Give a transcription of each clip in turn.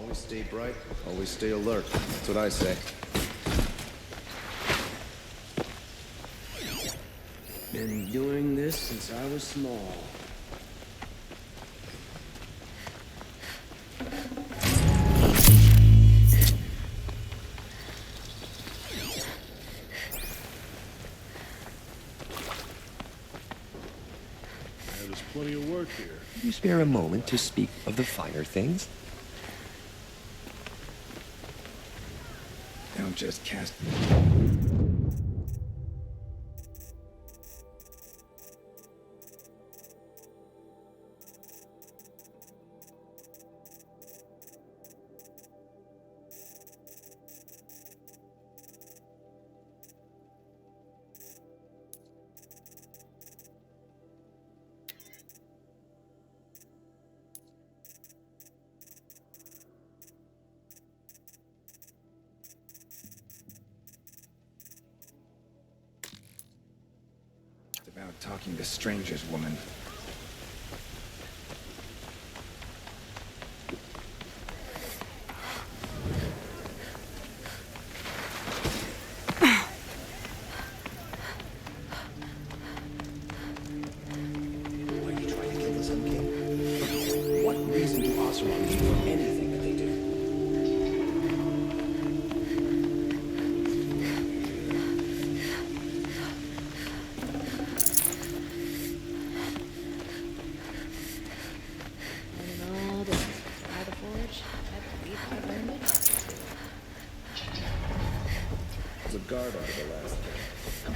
Always stay bright, always stay alert. That's what I say. Been doing this since I was small. There's plenty of work here. Could you spare a moment to speak of the finer things? Don't just cast... About talking to strangers, woman. Why are you trying to kill the Sun King? What reason do Oseram need for anything that they do? There's a guard out of the last thing.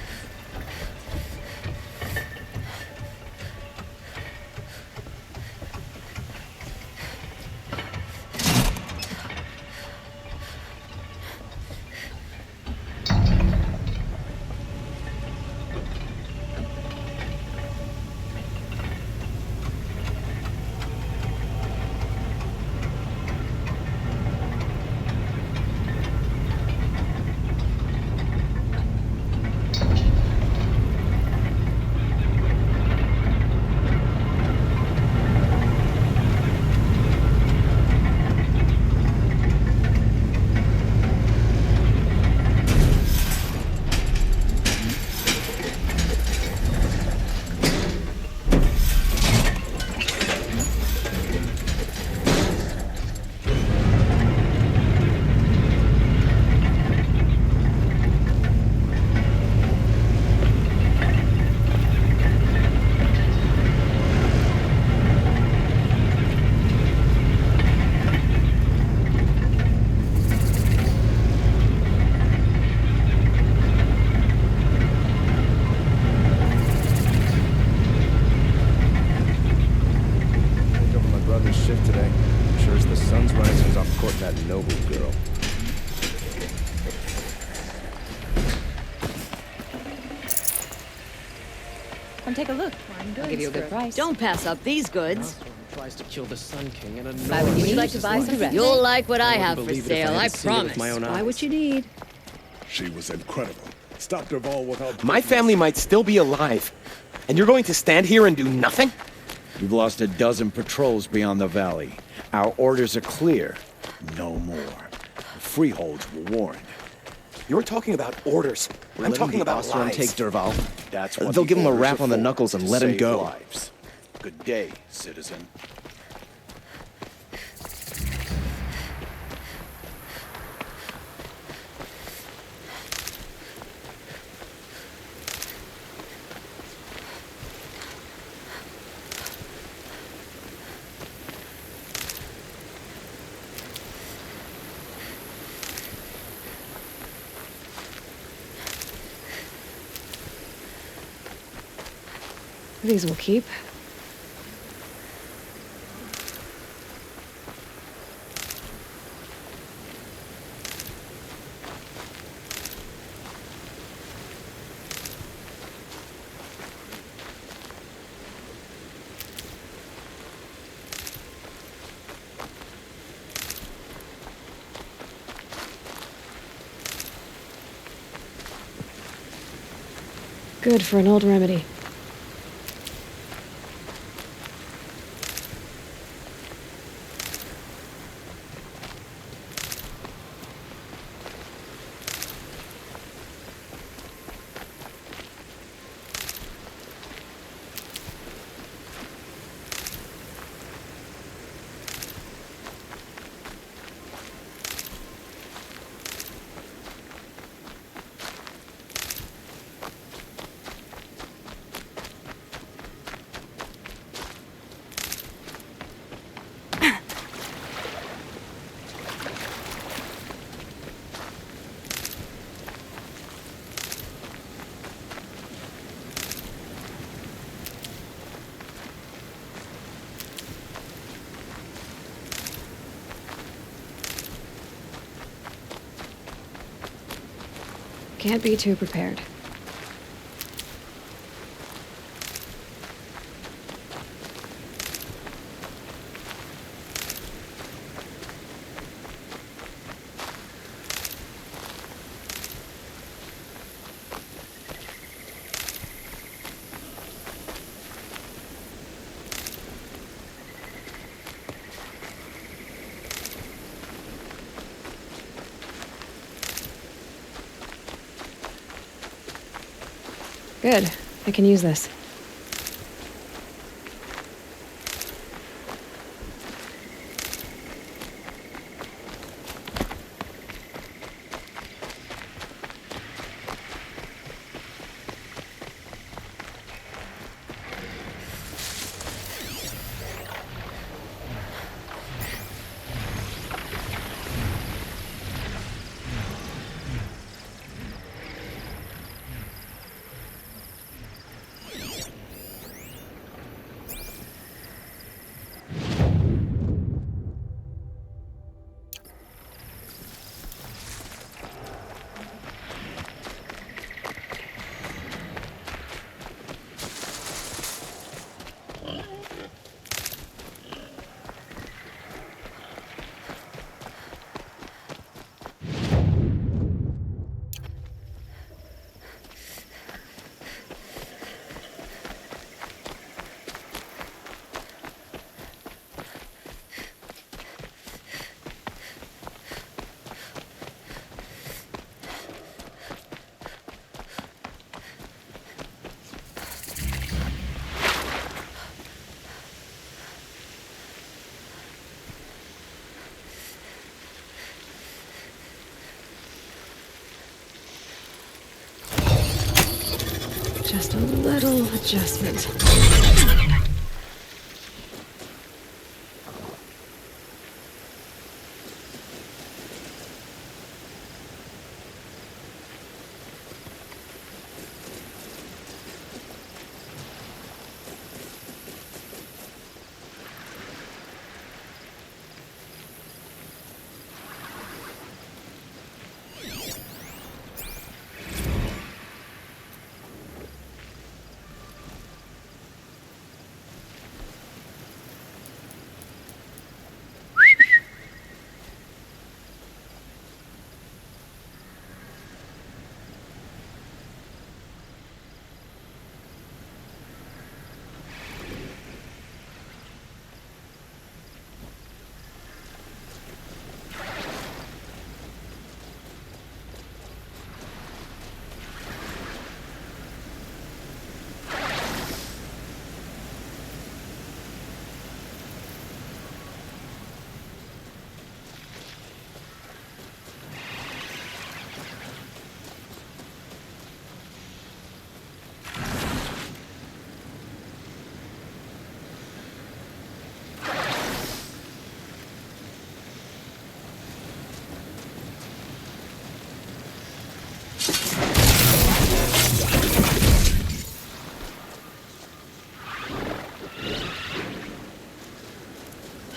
Shift today. Sure as the sun's rising off court that noble girl. Come take a look. I'll give you a good price. Don't pass up these goods. Tries to kill the Sun King and Buy what you need. Would you like to buy some? You'll like what I have for sale, I promise. Buy what you need. She was incredible. Stopped her all without... My family might still be alive, and you're going to stand here and do nothing? We've lost a dozen patrols beyond the valley. Our orders are clear. No more. The freeholds were warned. You're talking about orders. I'm talking about lives. Take Derval. That's what They'll the give him a orders rap are on the for, knuckles and to let him save go. Lives. Good day, citizen. These will keep. Good for an old remedy. Can't be too prepared. Good. I can use this. Just a little adjustment.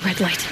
Red light.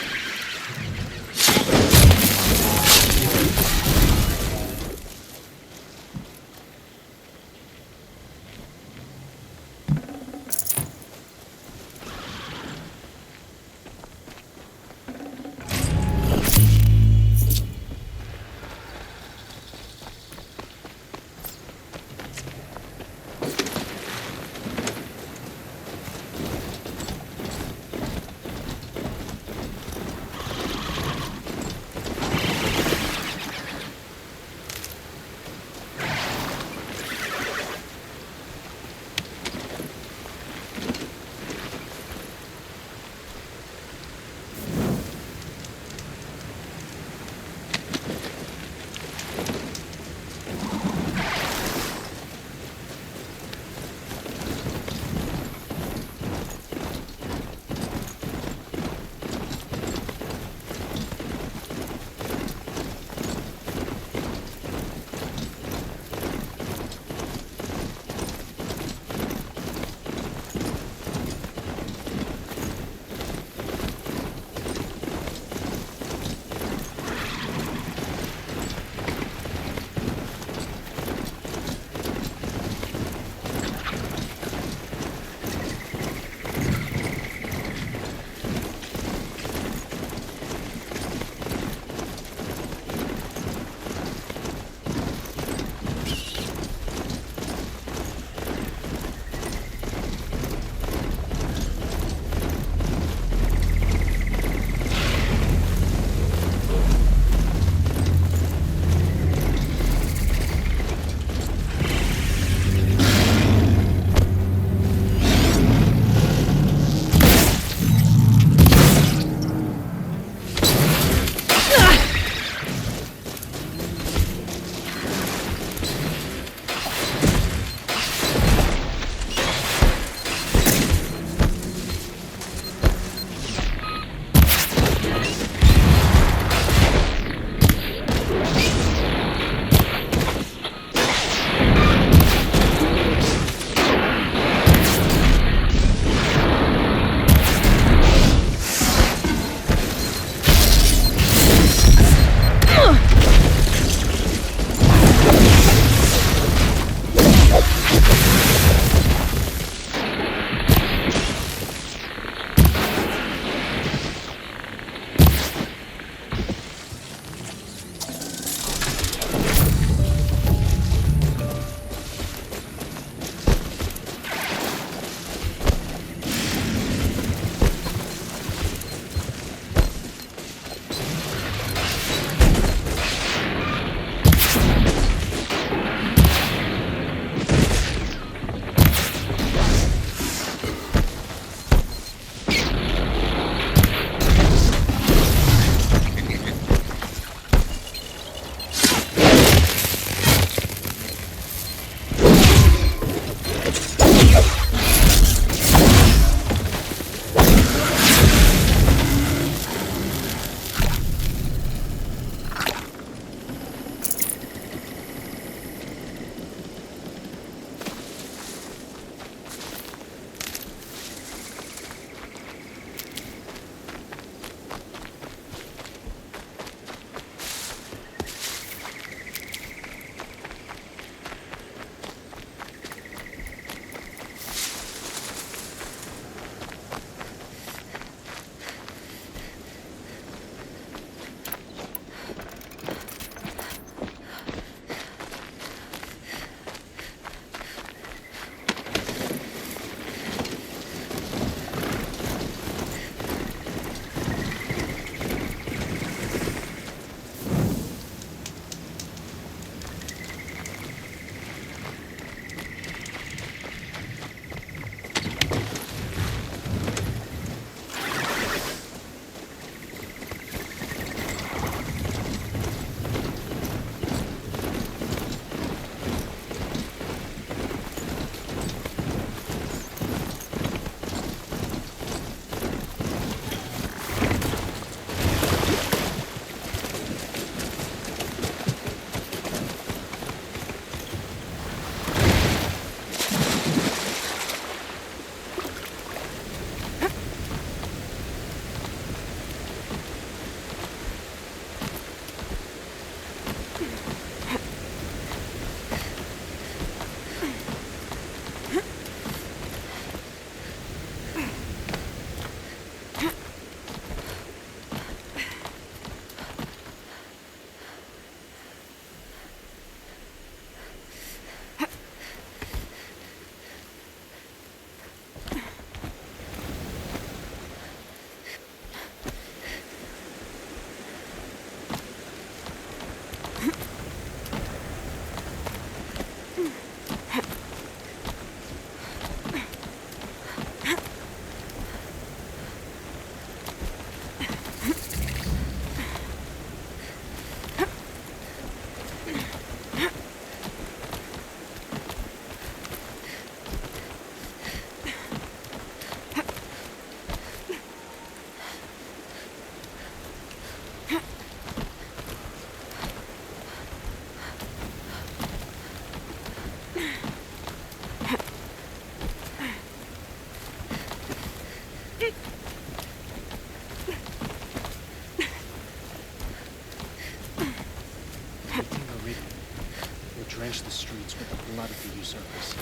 trash the streets with the blood of the usurpers.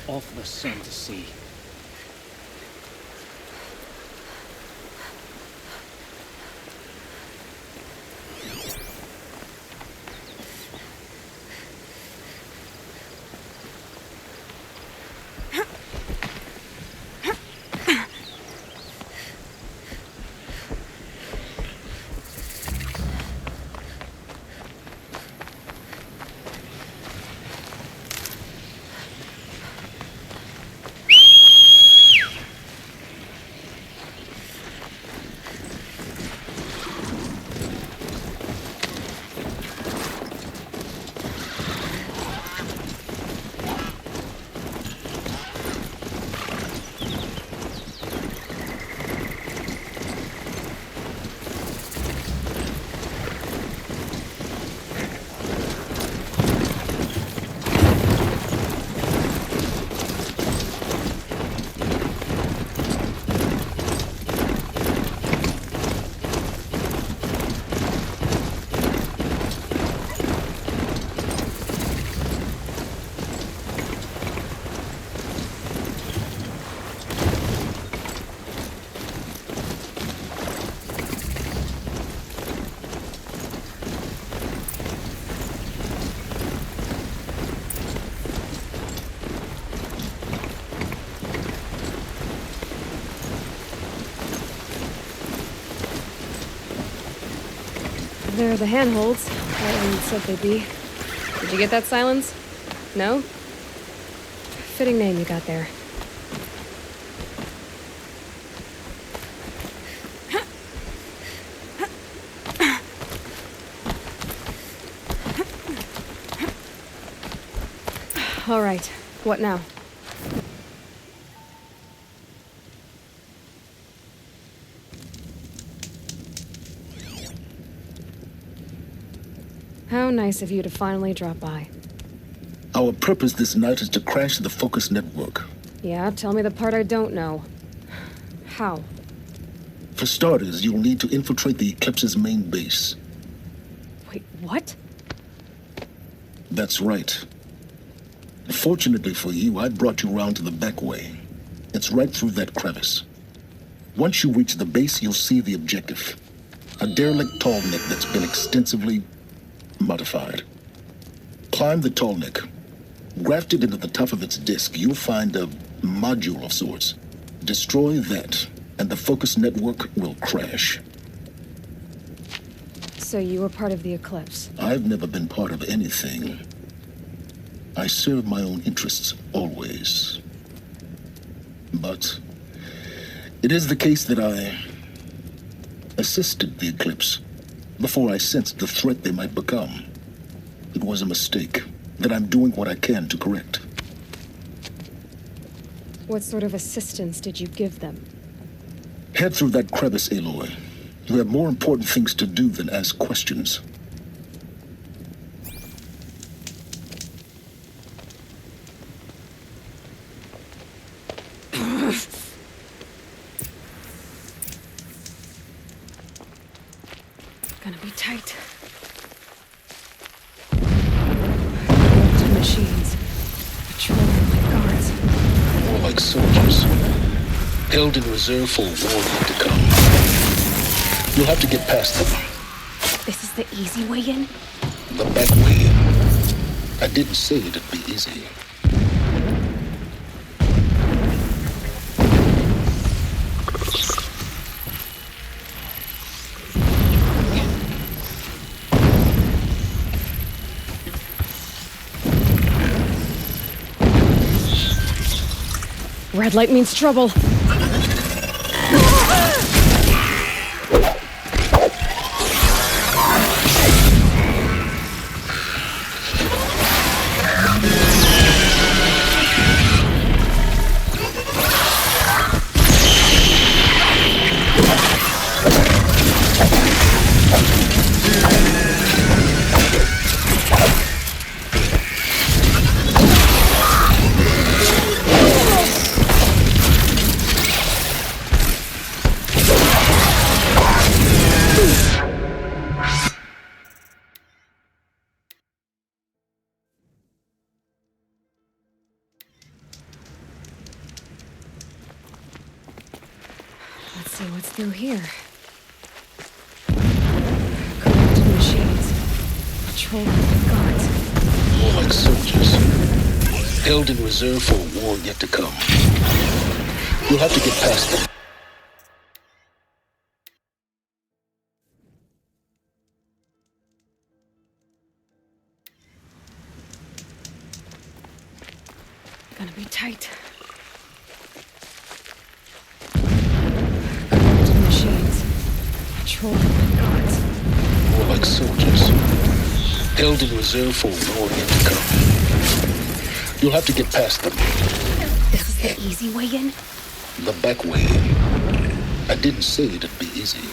All for the sun to see. They're the handholds. Lightning said they'd be. Did you get that, Silence? No? Fitting name you got there. All right. What now? How nice of you to finally drop by. Our purpose this night is to crash the Focus network. Yeah, tell me the part I don't know. How? For starters, you'll need to infiltrate the Eclipse's main base. Wait, what? That's right. Fortunately for you, I brought you round to the back way. It's right through that crevice. Once you reach the base, you'll see the objective. A derelict tall neck that's been extensively modified. Climb the tall neck. Grafted into the top of its disk, you'll find a module of sorts. Destroy that, and the Focus network will crash. So you were part of the Eclipse? I've never been part of anything. I serve my own interests, always. But it is the case that I assisted the Eclipse before I sensed the threat they might become. It was a mistake that I'm doing what I can to correct. What sort of assistance did you give them? Head through that crevice, Aloy. You have more important things to do than ask questions. Gonna be tight. Two machines. Patrolling like guards. More like soldiers. Held in reserve for a war yet to come. You'll have to get past them. This is the easy way in? The back way in. I didn't say it'd be easy. Red light means trouble. No here. Corrupted machines. Patrolled by guards. More like soldiers. Held in reserve for a war yet to come. You'll have to get past them. Gonna be tight. Corrupted machines. Patrolled by guards. More like soldiers. Held in reserve for a war yet to come. You'll have to get past them. This is the easy way in? The back way. I didn't say it'd be easy.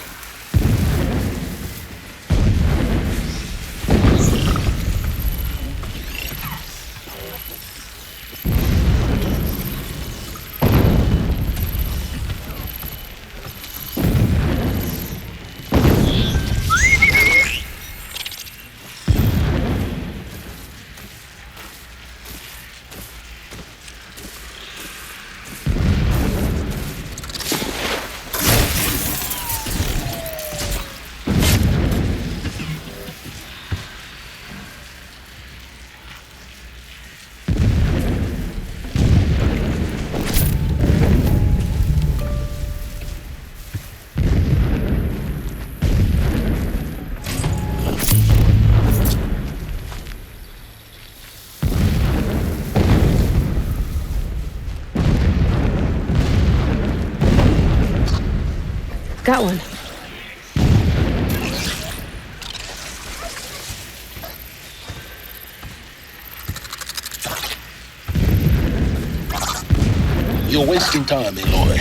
Got one. You're wasting time, Aloy.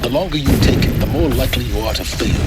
The longer you take it, the more likely you are to fail.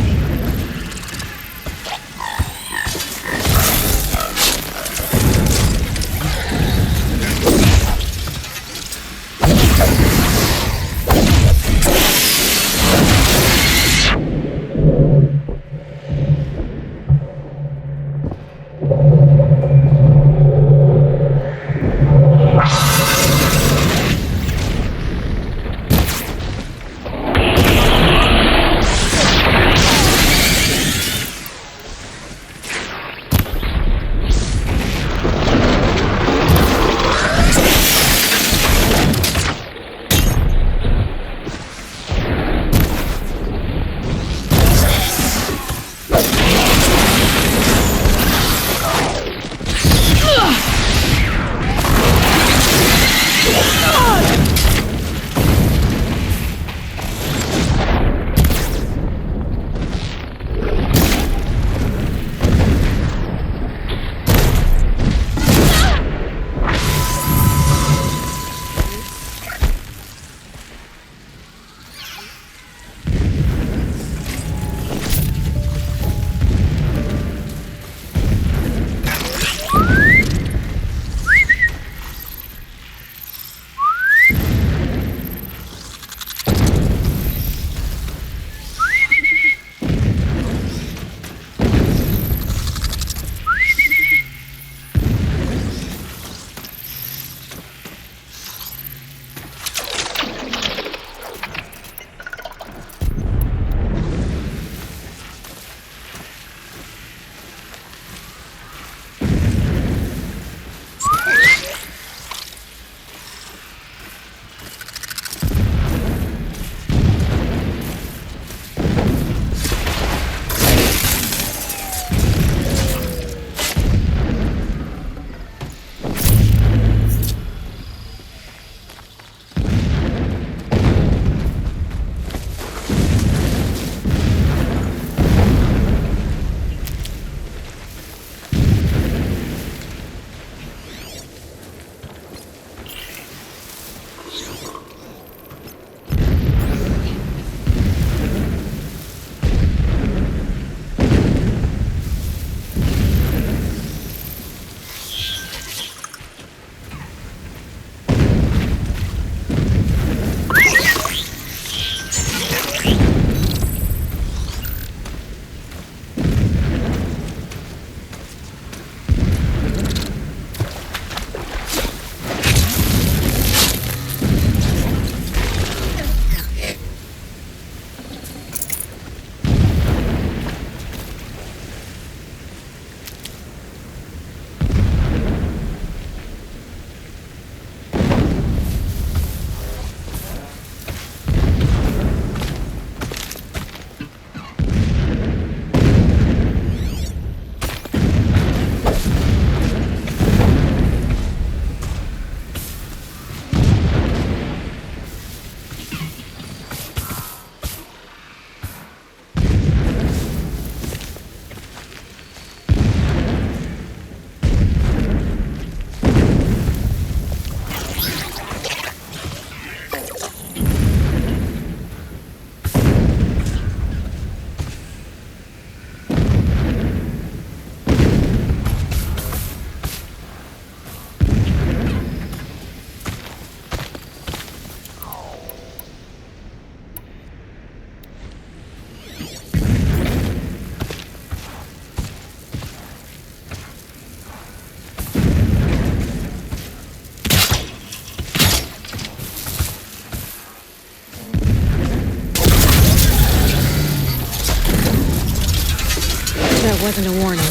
That wasn't a warning.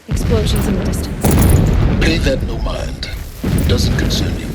Explosions in the distance. Pay that no mind. Doesn't concern you.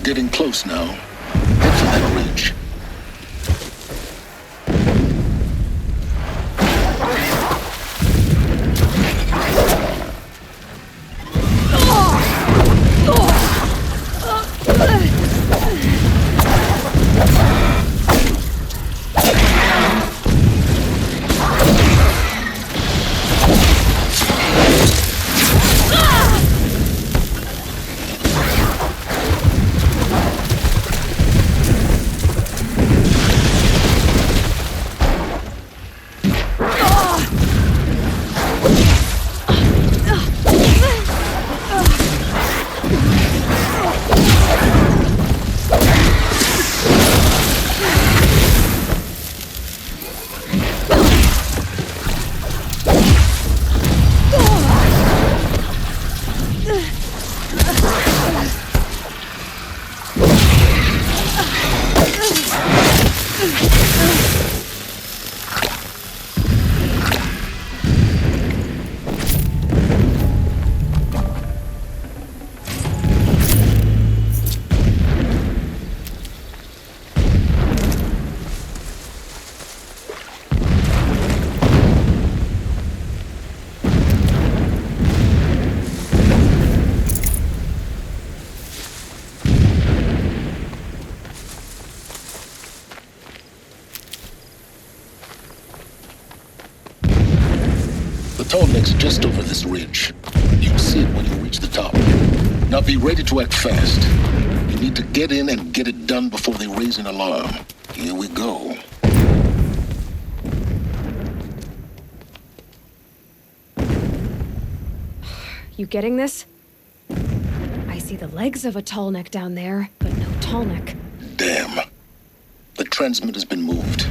Getting close now. Head for that ridge. tall neck's just over this ridge. You'll see it when you reach the top. Now be ready to act fast. You need to get in and get it done before they raise an alarm. Here we go. You getting this? I see the legs of a tall neck down there, but no tall neck. Damn. The transmitter's been moved.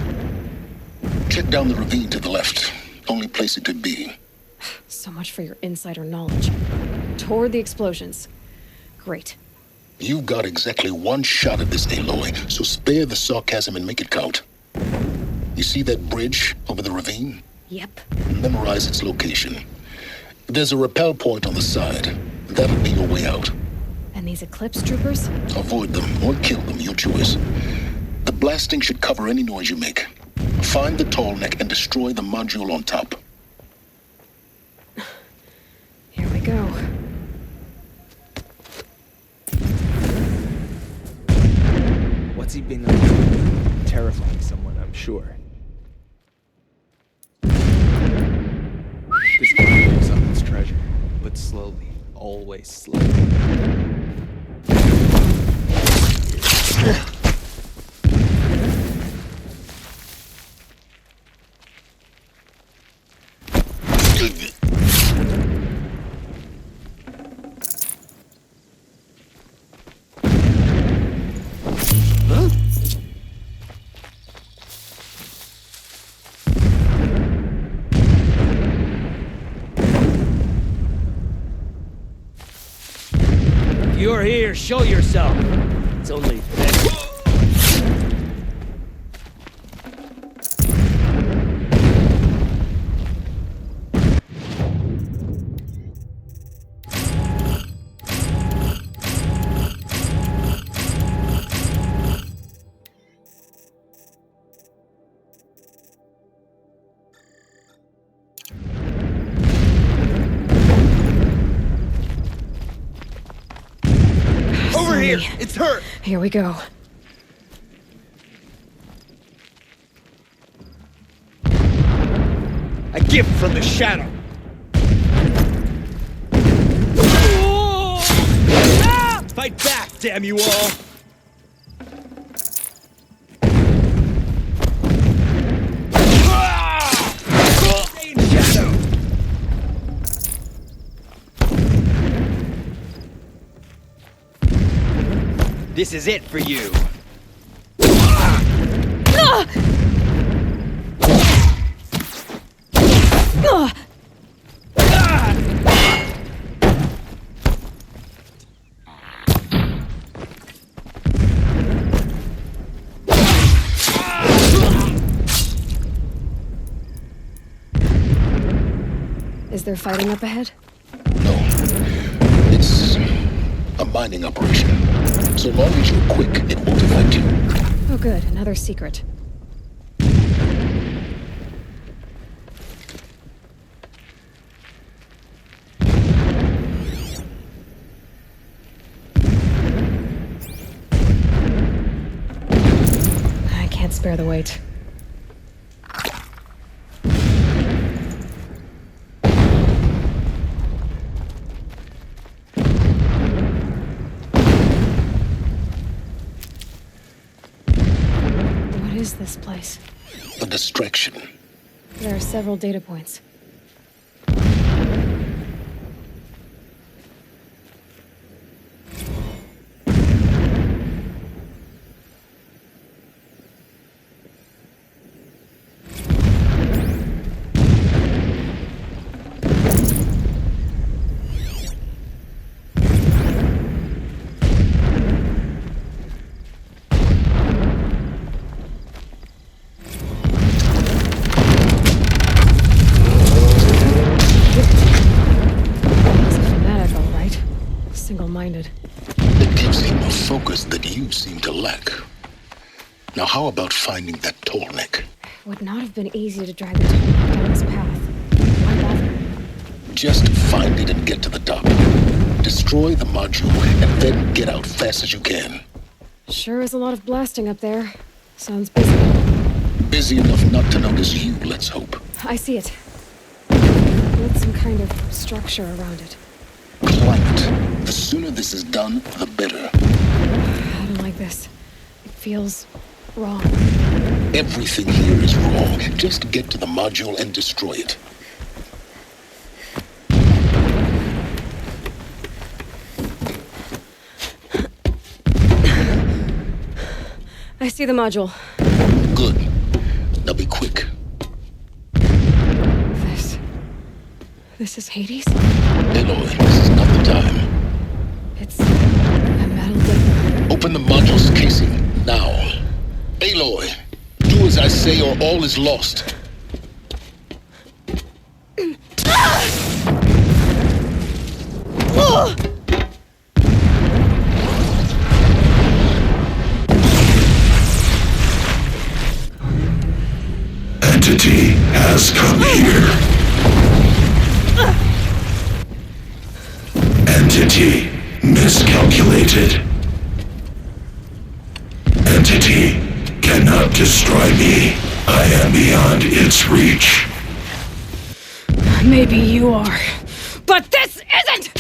Check down the ravine to the left. Only place it could be. So much for your insider knowledge. Toward the explosions. Great. You've got exactly one shot at this, Aloy, so spare the sarcasm and make it count. You see that bridge over the ravine? Yep. Memorize its location. There's a rappel point on the side. That'll be your way out. And these Eclipse troopers? Avoid them or kill them, your choice. The blasting should cover any noise you make. Find the tall neck and destroy the module on top. Here we go. What's he been up to? Terrifying someone, I'm sure. This guy picks up its treasure, but slowly, always slowly. You're here, show yourself. It's only... Over here! It's her! Here we go. A gift from the shadow! Ah! Fight back, damn you all! Stay in shadow! This is it for you. Is there fighting up ahead? No. It's a mining operation. So long as you're quick, it won't affect you. Oh good, another secret. I can't spare the weight. What is this place? A distraction. There are several data points. Single-minded. It gives him a focus that you seem to lack. Now how about finding that tall neck? Would not have been easy to drag the tunnel down this path. Why bother? Just find it and get to the top. Destroy the module and then get out fast as you can. Sure is a lot of blasting up there. Sounds busy. Busy enough not to notice you, let's hope. I see it. Build some kind of structure around it. Planet. The sooner this is done, the better. I don't like this. It feels wrong. Everything here is wrong. Just get to the module and destroy it. I see the module. Good. Now be quick. This is Hades? Aloy, this is not the time. It's a metal dip. Open the module's casing, now. Aloy, do as I say or all is lost. Entity has come here. Entity miscalculated. Entity cannot destroy me. I am beyond its reach. Maybe you are, but this isn't!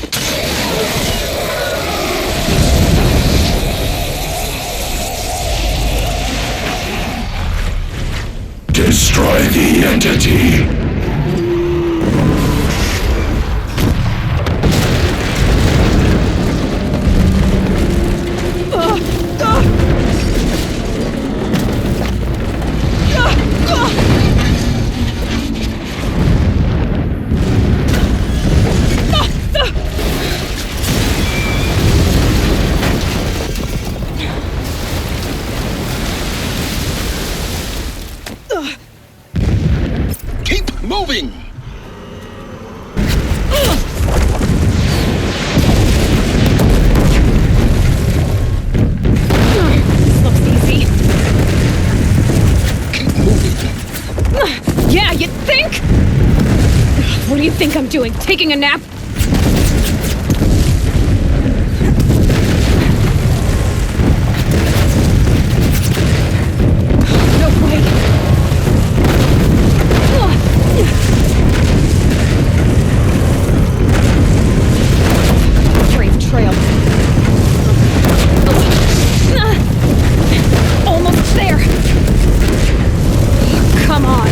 Destroy the entity. Keep moving! This looks easy. Keep moving. Yeah, you think? What do you think I'm doing? Taking a nap? No way. Brave trail. Almost there. Come on.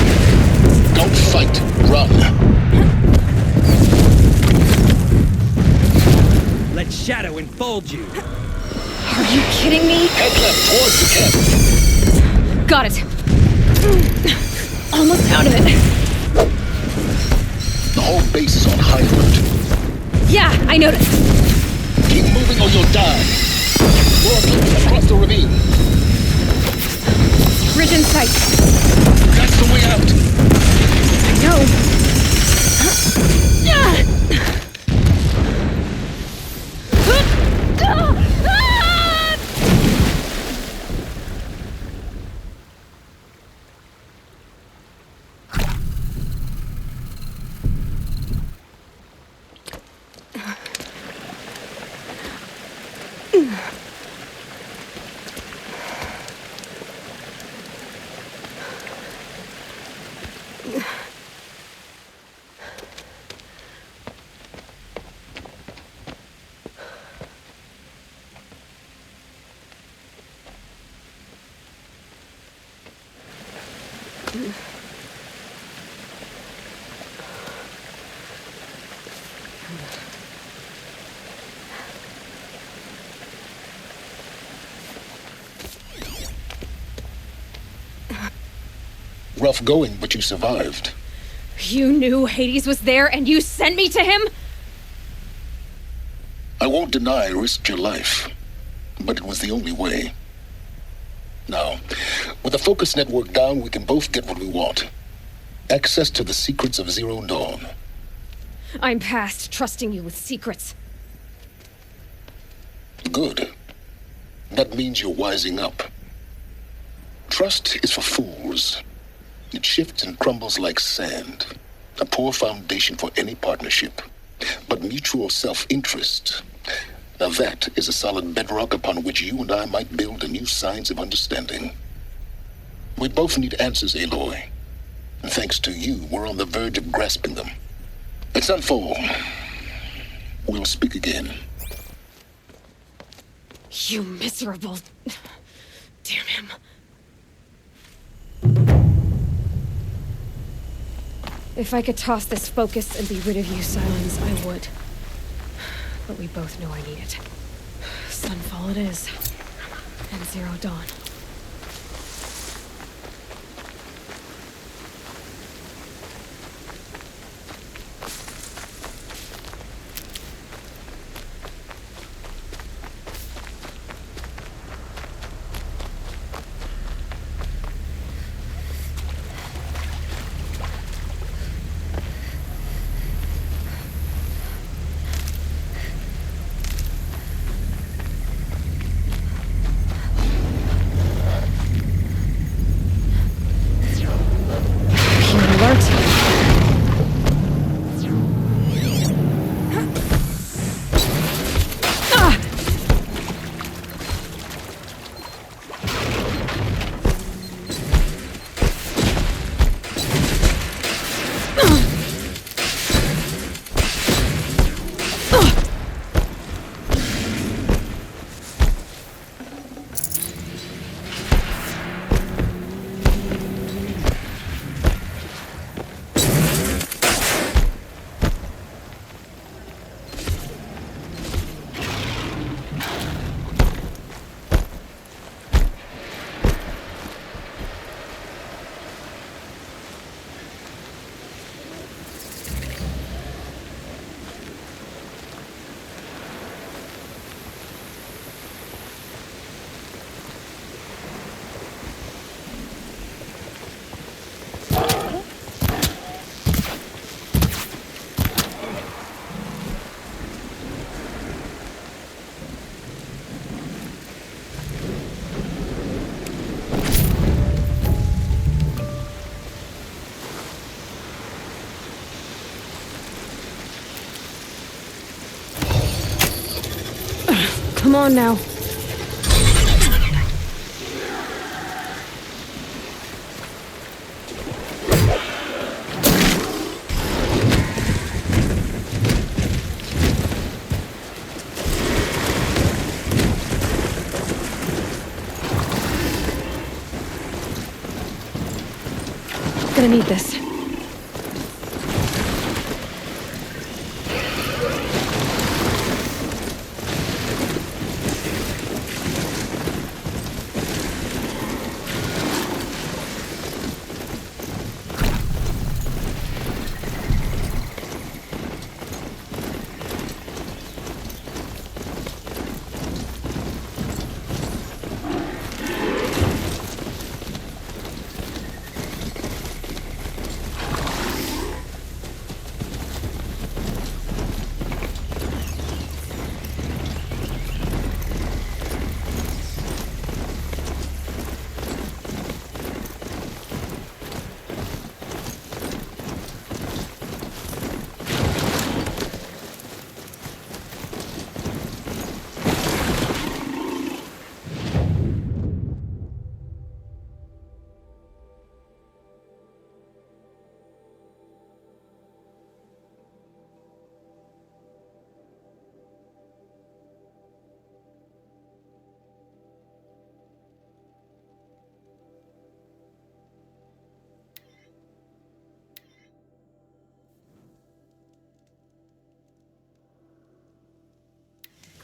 Don't fight, run. Let Shadow enfold you. Are you kidding me? Head left towards the camp. Got it. Almost out of it. The whole base is on high alert. Yeah, I noticed. Keep moving or you'll die. More enemies across the ravine. Ridge in sight. That's the way out. I know. Rough going, but you survived. You knew Hades was there and you sent me to him? I won't deny I risked your life, but it was the only way. Now, with the focus network down, we can both get what we want. Access to the secrets of Zero Dawn. I'm past trusting you with secrets. Good. That means you're wising up. Trust is for fools. It shifts and crumbles like sand. A poor foundation for any partnership. But mutual self-interest, now that is a solid bedrock upon which you and I might build a new science of understanding. We both need answers, Aloy. And thanks to you, we're on the verge of grasping them. Let's unfold. We'll speak again. You miserable... Damn him. If I could toss this focus and be rid of you, Silence, I would. But we both know I need it. Sunfall it is. And Zero Dawn. Come on now. Gonna need this.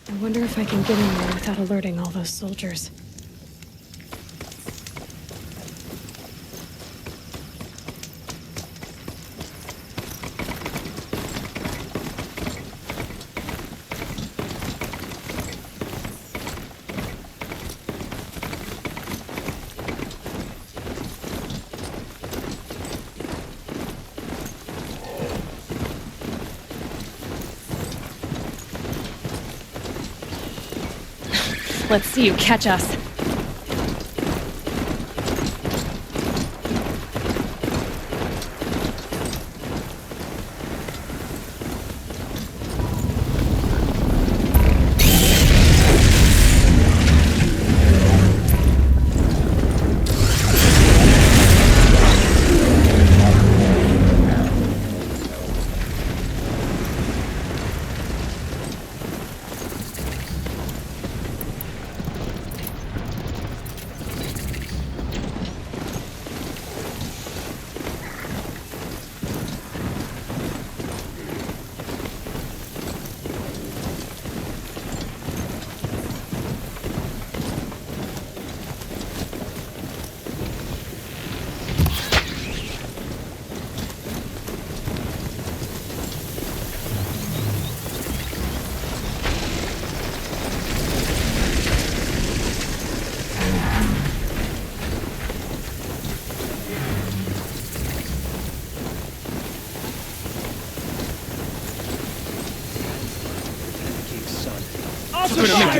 I wonder if I can get in there without alerting all those soldiers. Let's see you catch us.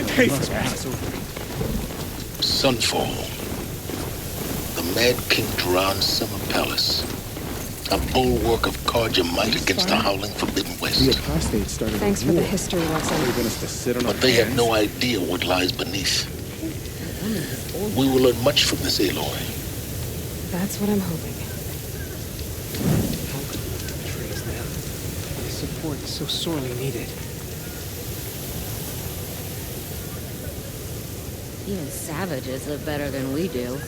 I pay for Must that. pass over. Sunfall. The Mad King Duran's summer palace. A bulwark of Karja might against the howling Forbidden The West. apostates started Thanks a for the war. history They lesson. want us to sit on our But they have hands? no idea what lies beneath. We will learn much from this, Aloy. That's what I'm hoping. How could we betray us now? The support is so sorely needed. Even savages live better than we do.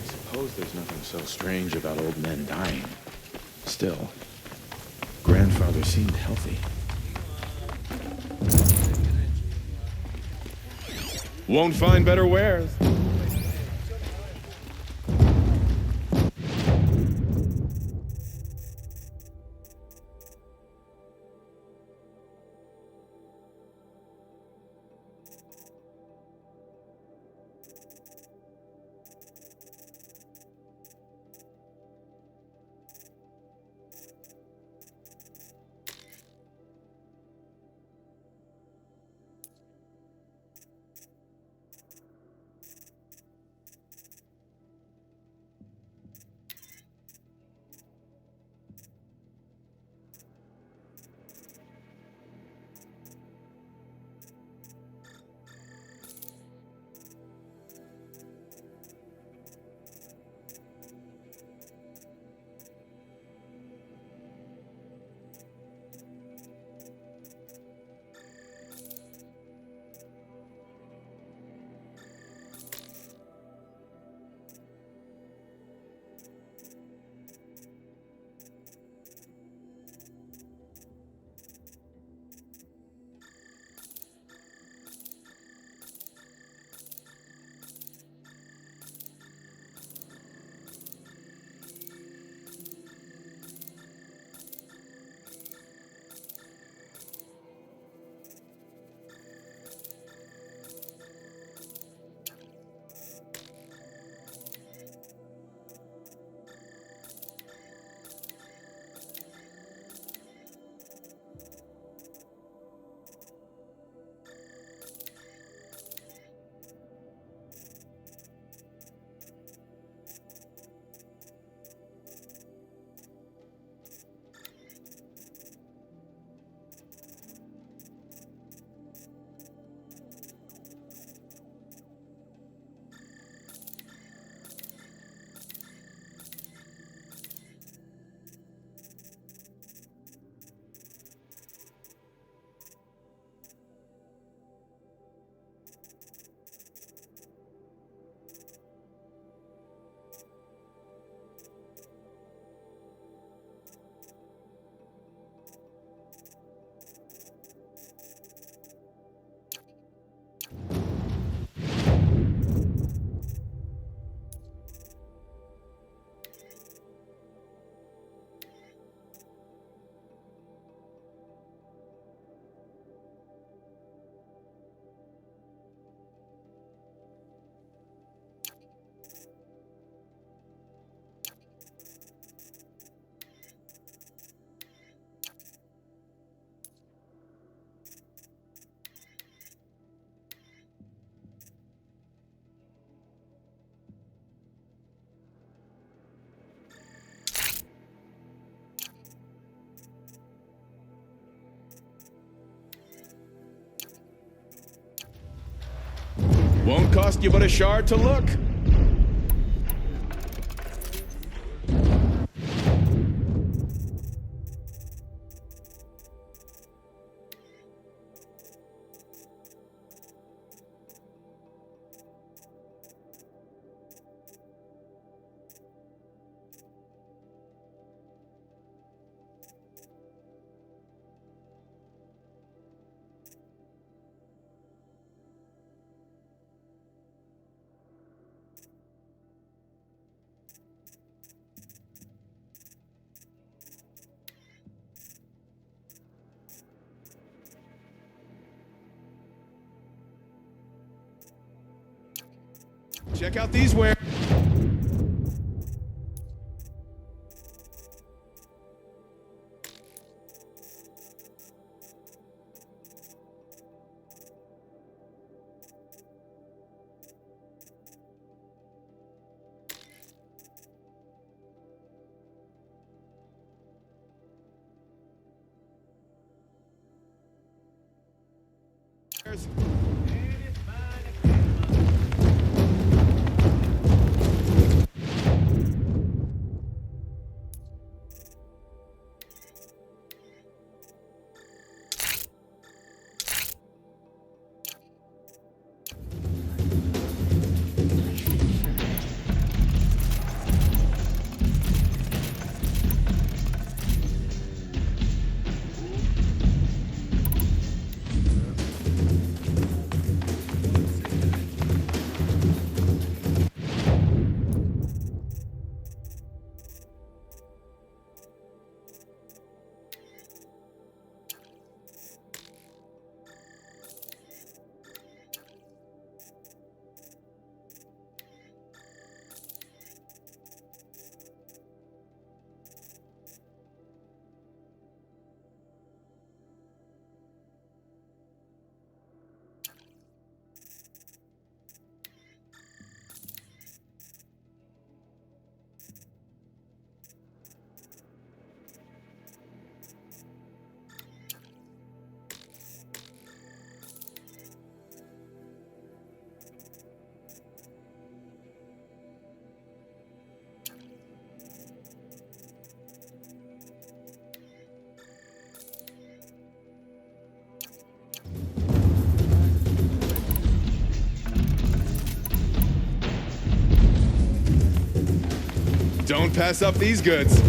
Suppose there's nothing so strange about old men dying. Still, grandfather seemed healthy. Won't find better wares. Won't cost you but a shard to look. Check out these wares. Don't pass up these goods.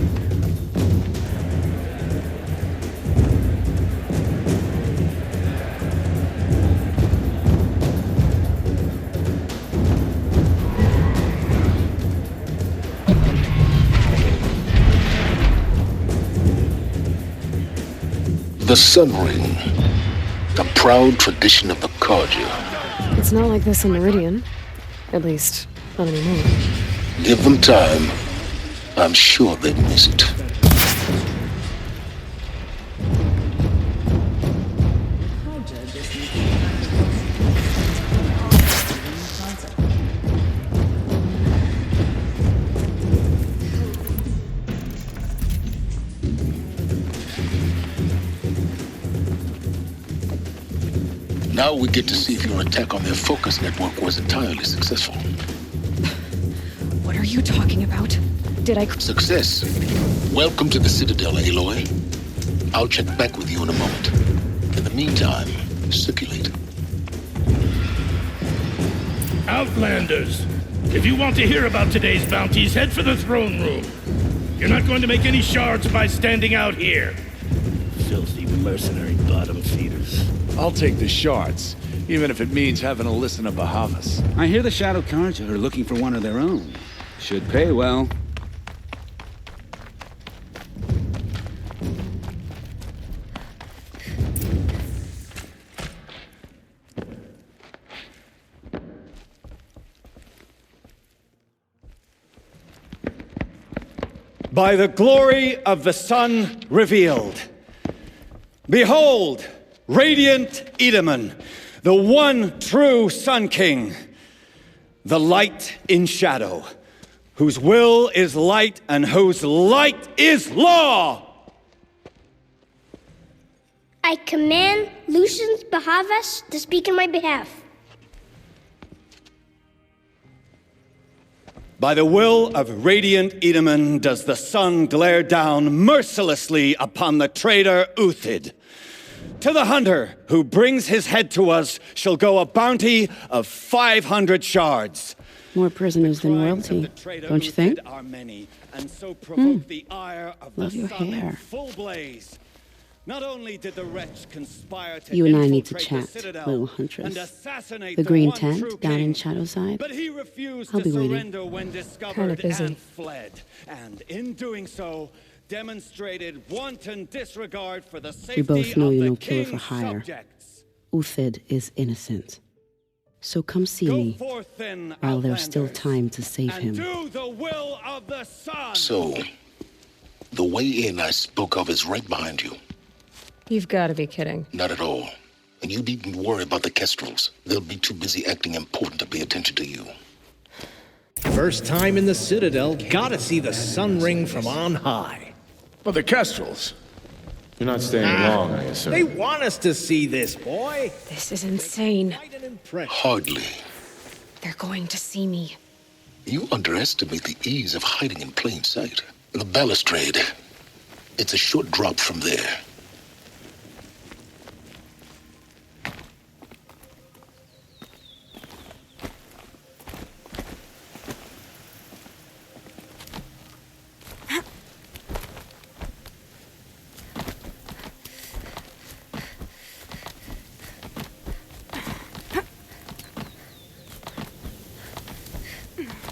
The Sun Ring, a proud tradition of the Carja. It's not like this in Meridian. At least, not anymore. Give them time. I'm sure they'd miss it. Now we get to see if your attack on their focus network was entirely successful. What are you talking about? Did I... Success. Welcome to the Citadel, Aloy. I'll check back with you in a moment. In the meantime, circulate. Outlanders, if you want to hear about today's bounties, head for the throne room. You're not going to make any shards by standing out here. Filthy mercenary bottom feeders. I'll take the shards, even if it means having to listen to Bahavas. I hear the Shadow Carja are looking for one of their own. Should pay well. By the glory of the sun revealed. Behold, radiant Edaman, the one true Sun King, the light in shadow, whose will is light and whose light is law. I command Lucius Bahavas to speak in my behalf. By the will of radiant Edaman does the sun glare down mercilessly upon the traitor Uthid. To the hunter who brings his head to us shall go a bounty of 500 shards. More prisoners than royalty, don't you think? Love your hair. Full blaze. Not only did the wretch conspire to You and I need to infiltrate chat, the little Citadel huntress. and assassinate The green one tent true down in king, Shadowside. but he refused I'll to be waiting. surrender when discovered and fled, and in doing so, demonstrated wanton disregard for the safety We both know of you're the no killer king's for hire. subjects. Uthid is innocent. So come see me Forth then, while there's still Outlanders, time to save and him. do the will of the sun. So, the way in I spoke of is right behind you. You've got to be kidding. Not at all. And you needn't worry about the Kestrels. They'll be too busy acting important to pay attention to you. First time in the Citadel, gotta see the sun ring from on high. But the Kestrels. You're not staying long, I assume. They want us to see this, boy. This is insane. Hardly. They're going to see me. You underestimate the ease of hiding in plain sight. The balustrade. It's a short drop from there.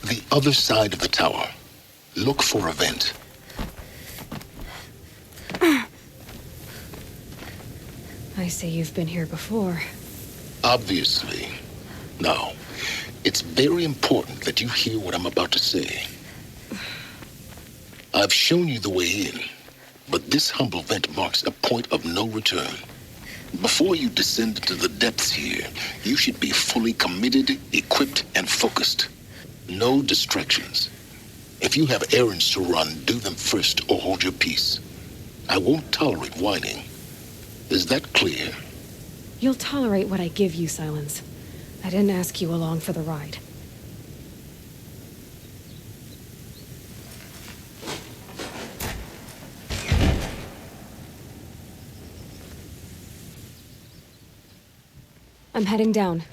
The other side of the tower. Look for a vent. I see you've been here before. Obviously. Now, it's very important that you hear what I'm about to say. I've shown you the way in, but this humble vent marks a point of no return. Before you descend into the depths here, you should be fully committed, equipped, and focused. No distractions. If you have errands to run, do them first or hold your peace. I won't tolerate whining. Is that clear? You'll tolerate what I give you, Silence. I didn't ask you along for the ride. I'm heading down.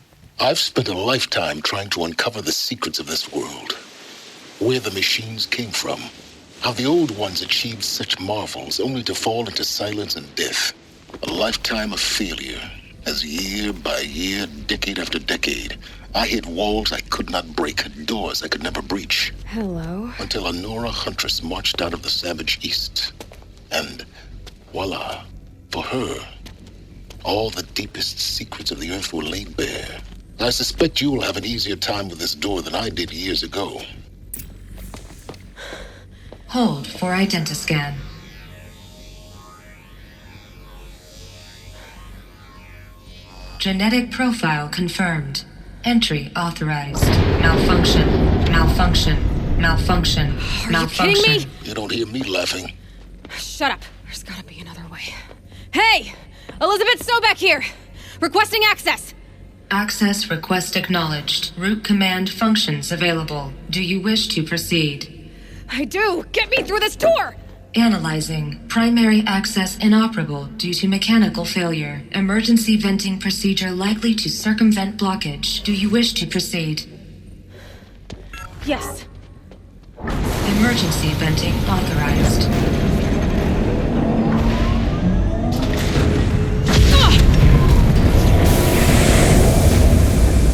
I've spent a lifetime trying to uncover the secrets of this world. Where the machines came from. How the old ones achieved such marvels only to fall into silence and death. A lifetime of failure. As year by year, decade after decade, I hit walls I could not break, doors I could never breach. Hello? Until a Nora huntress marched out of the savage east. And voila, for her, all the deepest secrets of the earth were laid bare. I suspect you will have an easier time with this door than I did years ago. Hold for identiscan. Genetic profile confirmed. Entry authorized. Malfunction. Malfunction. Malfunction. Malfunction. Are you kidding me? You don't hear me laughing. Shut up. There's gotta be another way. Hey! Elizabeth Sobeck here! Requesting access! Access request acknowledged. Root command functions available. Do you wish to proceed? I do! Get me through this door! Analyzing. Primary access inoperable due to mechanical failure. Emergency venting procedure likely to circumvent blockage. Do you wish to proceed? Yes. Emergency venting authorized.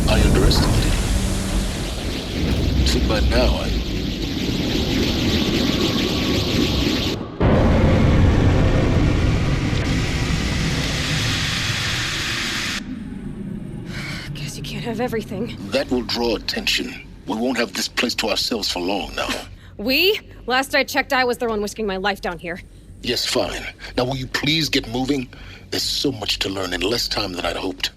I underestimated you. See, by now, Guess you can't have everything. That will draw attention. We won't have this place to ourselves for long now. We? Last I checked, I was the one risking my life down here. Yes, fine. Now, will you please get moving? There's so much to learn in less time than I'd hoped.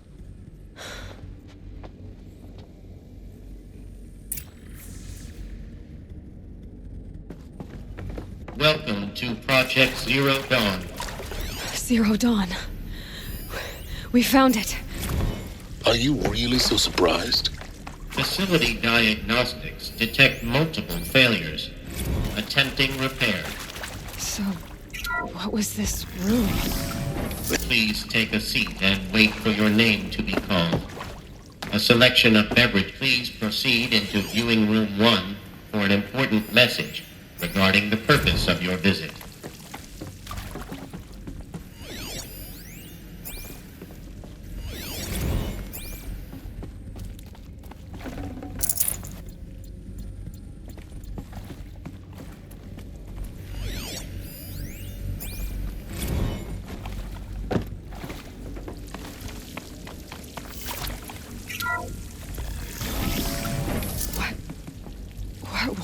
Welcome to Project Zero Dawn. Zero Dawn. We found it. Are you really so surprised? Facility diagnostics detect multiple failures. Attempting repair. So, what was this room? Please take a seat and wait for your name to be called. A selection of beverage. Please proceed into viewing room 1 for an important message regarding the purpose of your visit.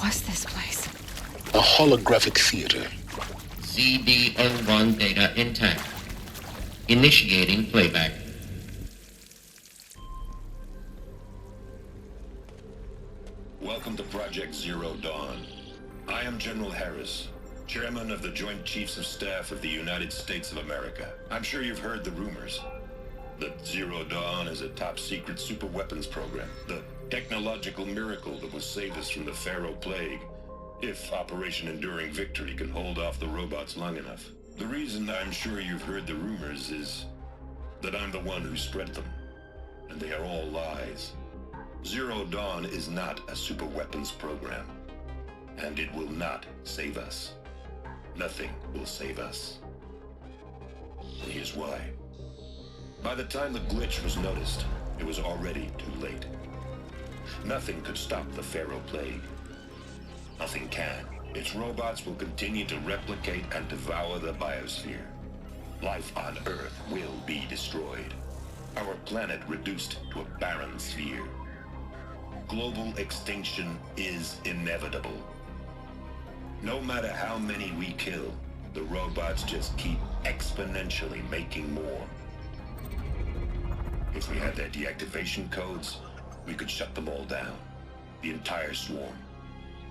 was this place? A holographic theater. CD01 data intact. Initiating playback. Welcome to Project Zero Dawn. I am General Harris, Chairman of the Joint Chiefs of Staff of the United States of America. I'm sure you've heard the rumors that Zero Dawn is a top-secret superweapons program, the technological miracle that will save us from the Pharaoh Plague, if Operation Enduring Victory can hold off the robots long enough. The reason I'm sure you've heard the rumors is that I'm the one who spread them, and they are all lies. Zero Dawn is not a superweapons program, and it will not save us. Nothing will save us. And here's why. By the time the glitch was noticed, it was already too late. Nothing could stop the Pharaoh Plague. Nothing can. Its robots will continue to replicate and devour the biosphere. Life on Earth will be destroyed. Our planet reduced to a barren sphere. Global extinction is inevitable. No matter how many we kill, the robots just keep exponentially making more. If we had their deactivation codes, we could shut them all down. The entire swarm.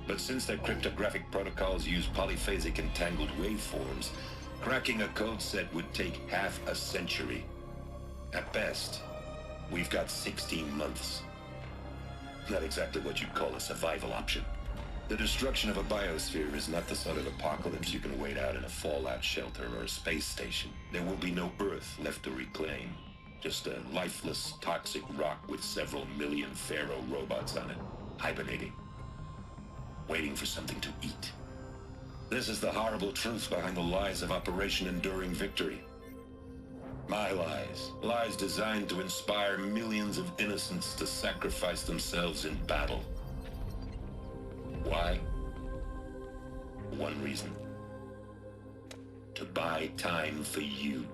But since their cryptographic protocols use polyphasic entangled waveforms, cracking a code set would take half a century. At best, we've got 16 months. Not exactly what you'd call a survival option. The destruction of a biosphere is not the sort of apocalypse you can wait out in a fallout shelter or a space station. There will be no Earth left to reclaim. Just a lifeless, toxic rock with several million Pharaoh robots on it, hibernating, waiting for something to eat. This is the horrible truth behind the lies of Operation Enduring Victory. My lies. Lies designed to inspire millions of innocents to sacrifice themselves in battle. Why? One reason. To buy time for you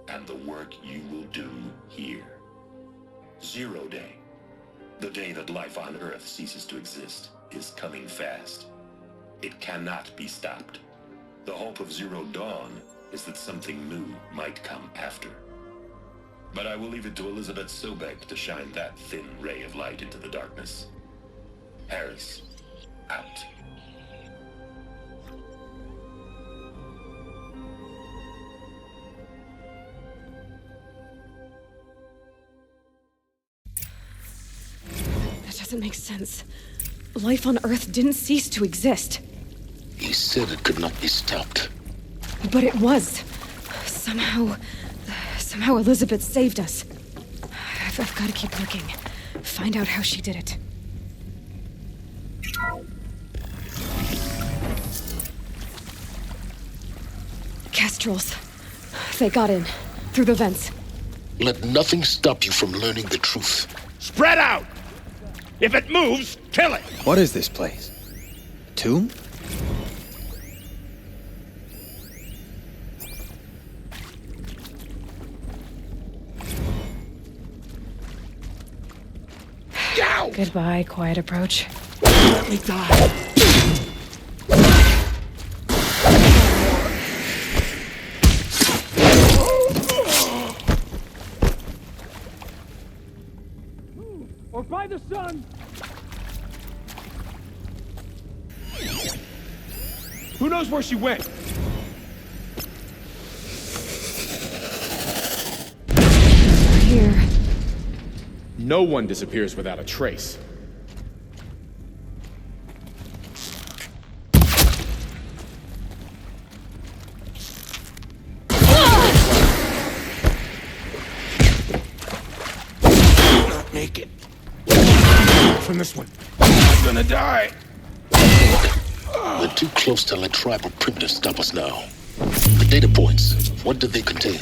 and the work you will do here. Zero Day, the day that life on Earth ceases to exist, is coming fast. It cannot be stopped. The hope of Zero Dawn is that something new might come after. But I will leave it to Elizabeth Sobek to shine that thin ray of light into the darkness. Harris, out. That doesn't make sense. Life on Earth didn't cease to exist. He said it could not be stopped. But it was. Somehow Elizabeth saved us. I've got to keep looking. Find out how she did it. Kestrels. They got in. Through the vents. Let nothing stop you from learning the truth. Spread out! If it moves, kill it! What is this place? A tomb? Goodbye, quiet approach. Let me die. Or by the sun! Who knows where she went? Here. No one disappears without a trace. Not make it. From this one. I'm gonna die. We're too close to let tribal primitives stop us now. The data points, what do they contain?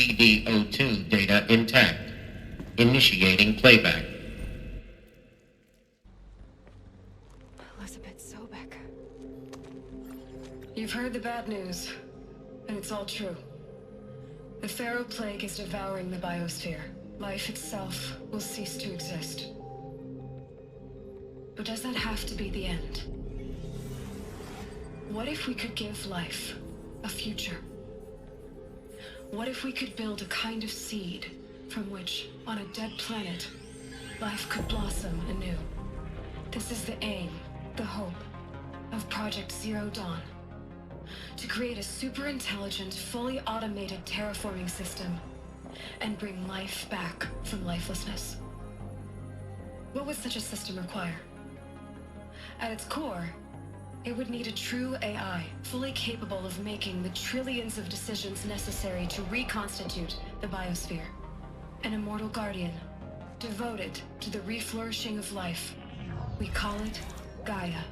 PDO2 data intact. Initiating playback. Elizabeth Sobek. You've heard the bad news, and it's all true. The Pharaoh Plague is devouring the biosphere. Life itself will cease to exist. But does that have to be the end? What if we could give life a future? What if we could build a kind of seed from which, on a dead planet, life could blossom anew? This is the aim, the hope, of Project Zero Dawn. To create a super-intelligent, fully automated terraforming system and bring life back from lifelessness. What would such a system require? At its core, it would need a true AI, fully capable of making the trillions of decisions necessary to reconstitute the biosphere. An immortal guardian, devoted to the reflourishing of life. We call it Gaia.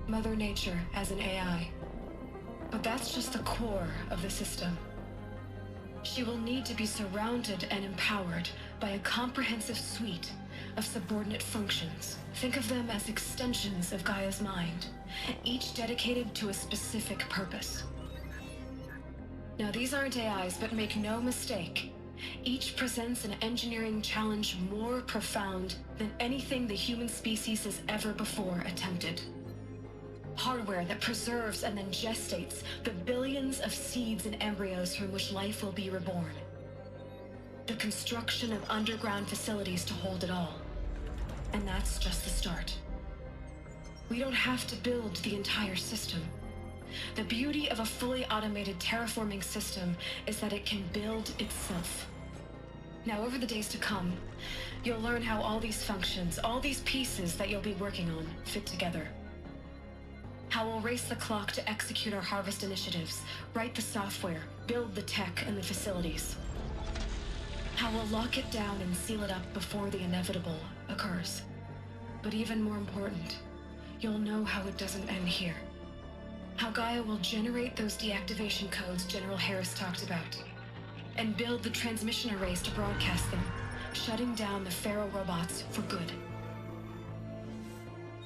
Mother Nature as an AI. But that's just the core of the system. She will need to be surrounded and empowered by a comprehensive suite of subordinate functions. Think of them as extensions of Gaia's mind, each dedicated to a specific purpose. Now, these aren't AIs, but make no mistake, each presents an engineering challenge more profound than anything the human species has ever before attempted. Hardware that preserves and then gestates the billions of seeds and embryos from which life will be reborn. The construction of underground facilities to hold it all. And that's just the start. We don't have to build the entire system. The beauty of a fully automated terraforming system is that it can build itself. Now, over the days to come, you'll learn how all these functions, all these pieces that you'll be working on, fit together. How we'll race the clock to execute our harvest initiatives, write the software, build the tech and the facilities. How we'll lock it down and seal it up before the inevitable occurs. But even more important, you'll know how it doesn't end here. How Gaia will generate those deactivation codes General Harris talked about, and build the transmission arrays to broadcast them, shutting down the Pharaoh robots for good.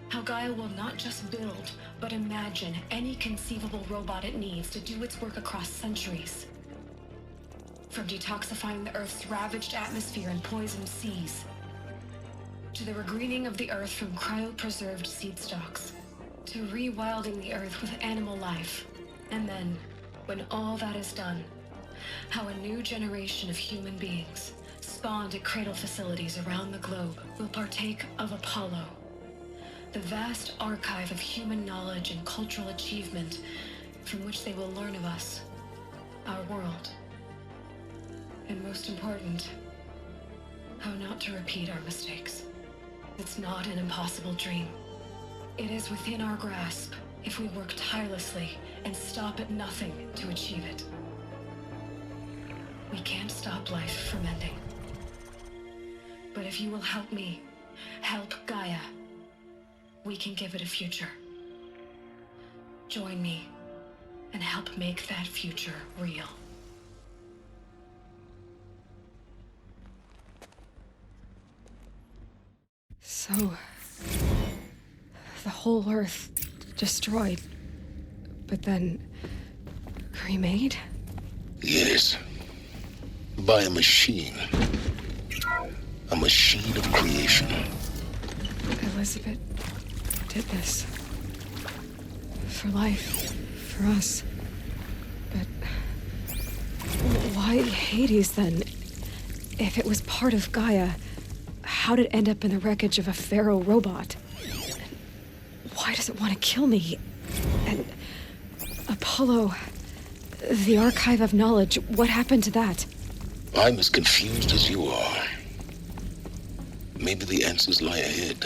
How Gaia will not just build, but imagine any conceivable robot it needs to do its work across centuries. From detoxifying the Earth's ravaged atmosphere and poisoned seas, to the regreening of the Earth from cryopreserved seed stalks, to rewilding the Earth with animal life. And then, when all that is done, how a new generation of human beings, spawned at cradle facilities around the globe, will partake of Apollo, the vast archive of human knowledge and cultural achievement from which they will learn of us, our world. And most important, how not to repeat our mistakes. It's not an impossible dream. It is within our grasp if we work tirelessly and stop at nothing to achieve it. We can't stop life from ending. But if you will help me, help Gaia, we can give it a future. Join me and help make that future real. So, the whole Earth destroyed, but then remade? Yes. By a machine. A machine of creation. Elizabeth did this. For life. For us. But why Hades then? If it was part of Gaia, how'd it end up in the wreckage of a Pharaoh robot? And why does it want to kill me? And Apollo, the archive of knowledge, what happened to that? I'm as confused as you are. Maybe the answers lie ahead.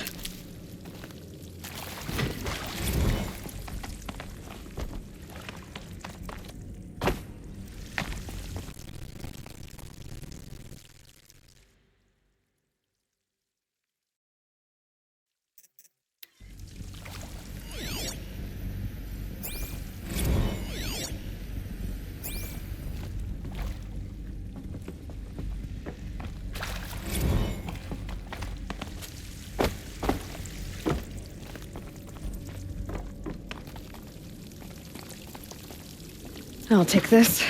I'll take this.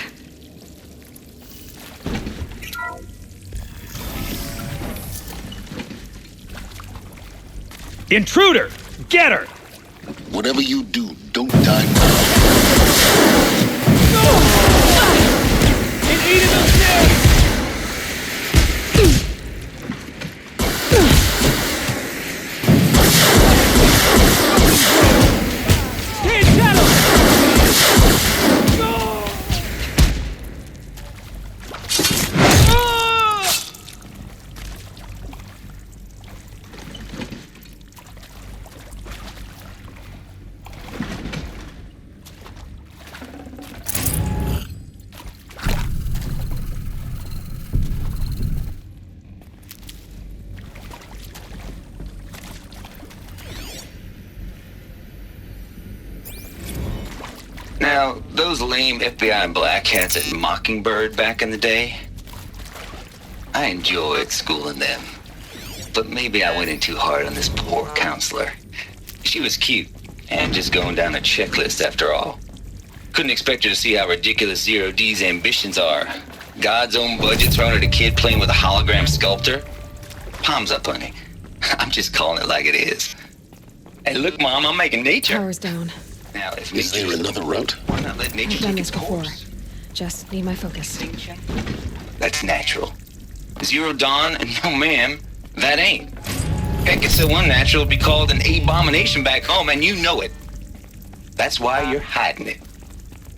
Intruder! Get her! Whatever you do, don't die now. It ate him upstairs! Hey, Shadow! Now, those lame FBI black hats at Mockingbird back in the day, I enjoyed schooling them. But maybe I went in too hard on this poor counselor. She was cute, and just going down a checklist after all. Couldn't expect her to see how ridiculous Zero D's ambitions are. God's own budget thrown at a kid playing with a hologram sculptor? Palms up, honey. I'm just calling it like it is. Hey, look, Mom, I'm making nature. Power's down. Now, if Is there another route? Why not let nature I've done take this its before. course? Just need my focus. That's natural. Zero Dawn, no ma'am, that ain't. Heck, it's so unnatural it'd be called an abomination back home, and you know it. That's why you're hiding it.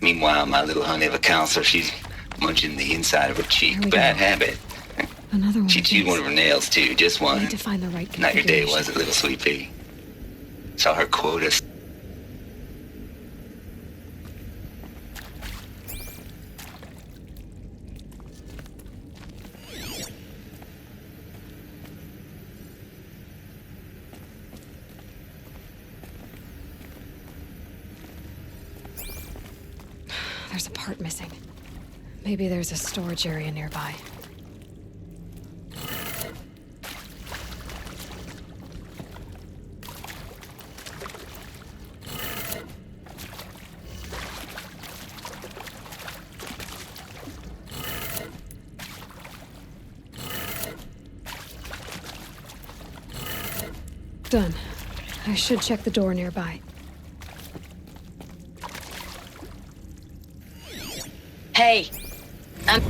Meanwhile, my little honey of a counselor, she's munching the inside of her cheek. Bad habit. Another one. She chewed one of her nails, too, just I one. need to find the right Not your day, configuration. was it, little sweet pea? Saw her quota. There's a part missing. Maybe there's a storage area nearby. Done. I should check the door nearby. Hey, I'm...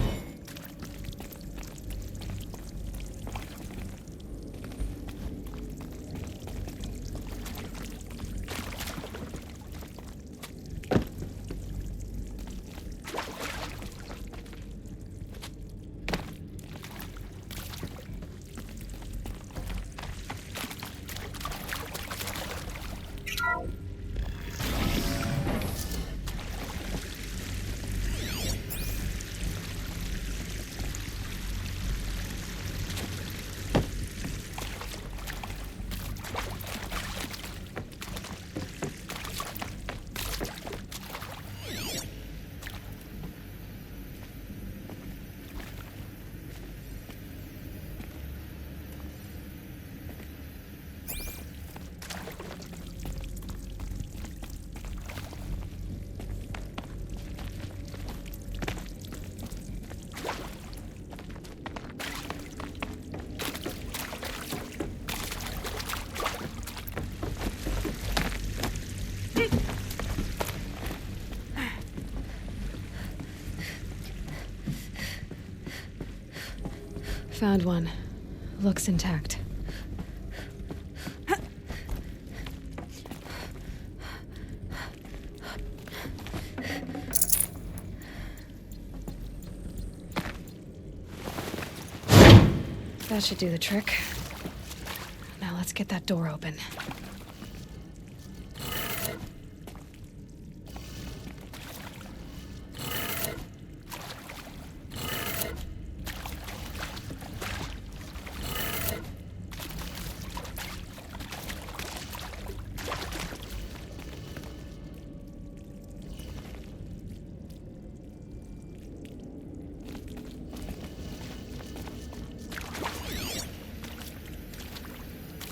Found one. Looks intact. That should do the trick. Now let's get that door open.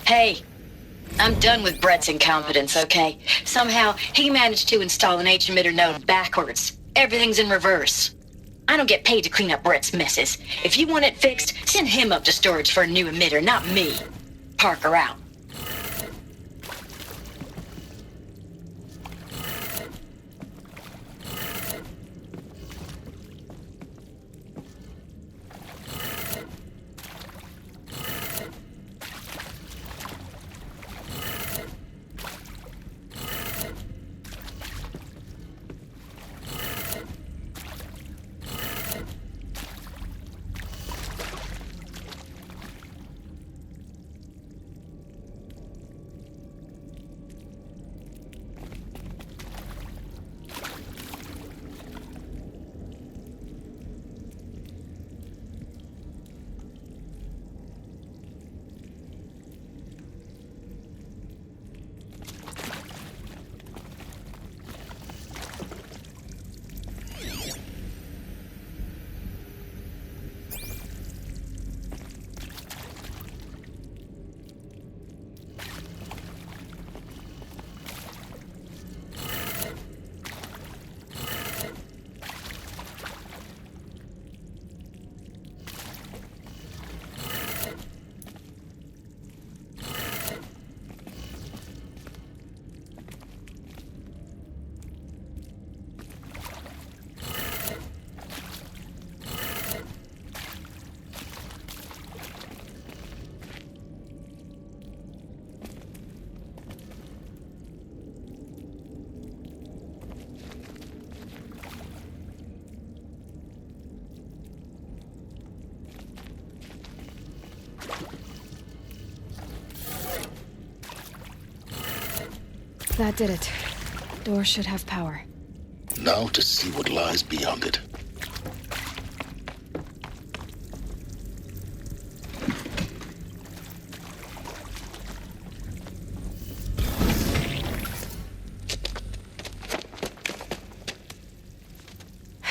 Hey, I'm done with Brett's incompetence, okay? Somehow, he managed to install an H-emitter node backwards. Everything's in reverse. I don't get paid to clean up Brett's messes. If you want it fixed, send him up to storage for a new emitter, not me. Parker out. That did it. Door should have power. Now to see what lies beyond it.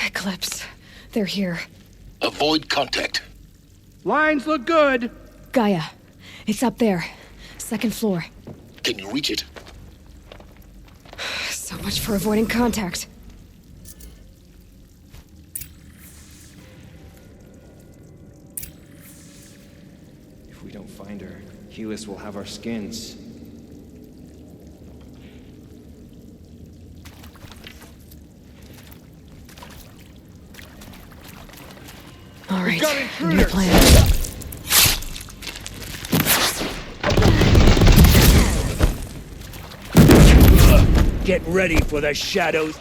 Eclipse. They're here. Avoid contact. Lines look good. Gaia. It's up there. Second floor. Can you reach it? So much for avoiding contact. If we don't find her, Helis will have our skins. All right, got new intruders. plan. Get ready for the shadows.